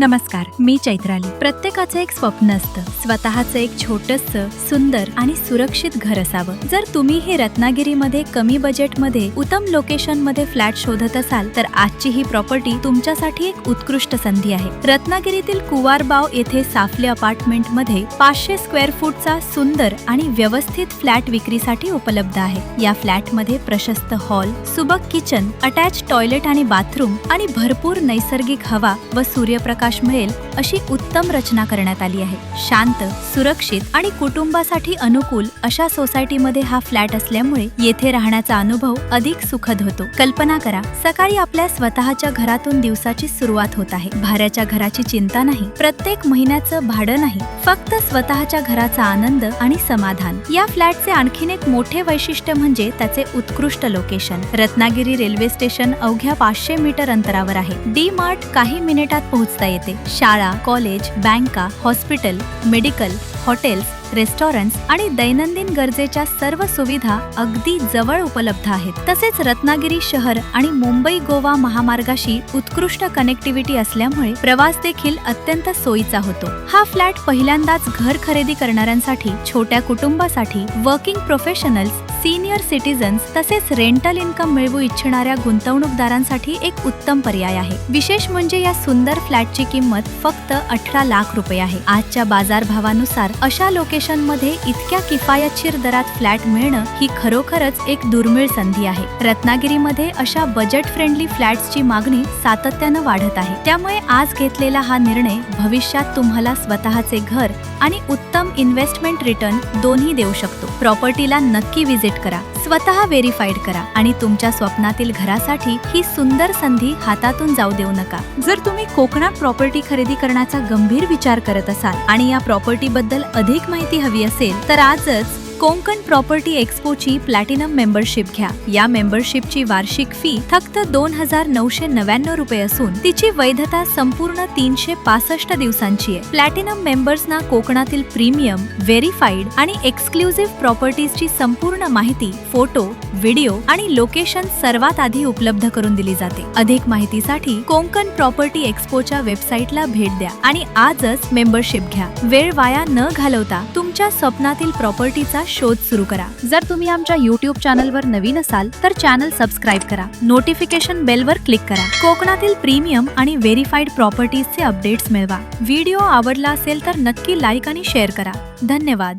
नमस्कार, मी चैत्राली. प्रत्येकाचं एक स्वप्न असतं, स्वतःचं एक छोटंसं, सुंदर आणि सुरक्षित घर असावं. जर तुम्ही हे रत्नागिरीमध्ये कमी बजेटमध्ये उत्तम लोकेशनमध्ये फ्लॅट शोधत असाल तर आजची ही प्रॉपर्टी तुमच्यासाठी एक उत्कृष्ट संधी आहे. रत्नागिरीतील कुवारबाव येथे साफले अपार्टमेंटमध्ये 500 स्क्वेअर फूटचा सुंदर आणि व्यवस्थित फ्लॅट विक्रीसाठी उपलब्ध आहे. या फ्लॅटमध्ये प्रशस्त हॉल, सुबक किचन, अटॅच टॉयलेट आणि बाथरूम आणि भरपूर नैसर्गिक हवा व सूर्यप्रकाश मिळेल अशी उत्तम रचना करण्यात आली आहे. शांत, सुरक्षित आणि कुटुंबासाठी अनुकूल अशा सोसायटीमध्ये हा फ्लॅट असल्यामुळे येथे राहण्याचा अनुभव अधिक सुखद होतो. कल्पना करा, सकाळी आपल्या स्वतःच्या घरातून दिवसाची सुरुवात होत आहे. भाड्याच्या घराची चिंता नाही, प्रत्येक महिन्याचं भाडं नाही, फक्त स्वतःच्या घराचा आनंद आणि समाधान. या फ्लॅटचे आणखीन एक मोठे वैशिष्ट्य म्हणजे त्याचे उत्कृष्ट लोकेशन. रत्नागिरी रेल्वे स्टेशन अवघ्या 500 मीटर अंतरावर आहे. डी मार्ट काही मिनिटात पोहोचता येते. शाळा, कॉलेज, बँका, हॉस्पिटल, मेडिकल, हॉटेल्स, रेस्टॉरंट्स आणि दैनंदिन गरजेच्या सर्व सुविधा अगदी जवळ उपलब्ध आहेत. तसेच रत्नागिरी शहर आणि मुंबई गोवा महामार्गाशी उत्कृष्ट कनेक्टिव्हिटी असल्यामुळे प्रवास देखील अत्यंत सोयीचा होतो. हा फ्लॅट पहिल्यांदाच घर खरेदी करणाऱ्यांसाठी, छोट्या कुटुंबासाठी, वर्किंग प्रोफेशनल्स, सीनियर सिटीजन्स तसेच रेंटल इन्कम मिळवू इच्छिणाऱ्या गुंतवणूकदारांसाठी एक उत्तम पर्याय आहे. विशेष म्हणजे या सुंदर फ्लॅटची किंमत फक्त 18 लाख रुपये आहे. आजच्या बाजारभावानुसार अशा लोकेशनमध्ये इतक्या किफायतशीर दरात फ्लॅट मिळणं ही खरोखरच एक दुर्मिळ संधी आहे. रत्नागिरीमध्ये अशा बजेट फ्रेंडली फ्लॅट्सची मागणी सातत्यानं वाढत आहे. त्यामुळे आज घेतलेला हा निर्णय भविष्यात तुम्हाला स्वतःचे घर आणि उत्तम इन्व्हेस्टमेंट रिटर्न दोन्ही देऊ शकतो. प्रॉपर्टीला नक्की व्हिजिट करा, स्वतः व्हेरीफाईड करा आणि तुमच्या स्वप्नातील घरासाठी ही सुंदर संधी हातातून जाऊ देऊ नका. जर तुम्ही कोकणात प्रॉपर्टी खरेदी करण्याचा गंभीर विचार करत असाल आणि या प्रॉपर्टी बद्दल अधिक माहिती हवी असेल तर आजच कोकण प्रॉपर्टी एक्स्पोची प्लॅटिनम मेंबरशिप घ्या. या मेंबरशिपची वार्षिक फी फक्त 2,999 रुपये असून तिची वैधता संपूर्ण 365 दिवसांची आहे. प्लॅटिनम मेंबर्सना कोकणातील प्रीमियम, व्हेरीफाईड आणि एक्सक्लुझिव्ह प्रॉपर्टीजची संपूर्ण माहिती, फोटो, व्हिडिओ आणि लोकेशन सर्वात आधी उपलब्ध करून दिली जाते. अधिक माहितीसाठी कोकण प्रॉपर्टी एक्स्पोच्या वेबसाईटला भेट द्या आणि आजच मेंबरशिप घ्या. वेळ वाया न घालवता तुमच्या स्वप्नातील प्रॉपर्टीचा शोध सुरू करा. जर तुम्ही आमच्या YouTube चॅनलवर नवीन असाल तर चॅनल सबस्क्राईब करा, नोटिफिकेशन बेलवर क्लिक करा. कोकणातील प्रीमियम आणि व्हेरीफाईड प्रॉपर्टीजचे अपडेट्स मिळवा. व्हिडिओ आवडला असेल तर नक्की लाईक आणि शेअर करा. धन्यवाद.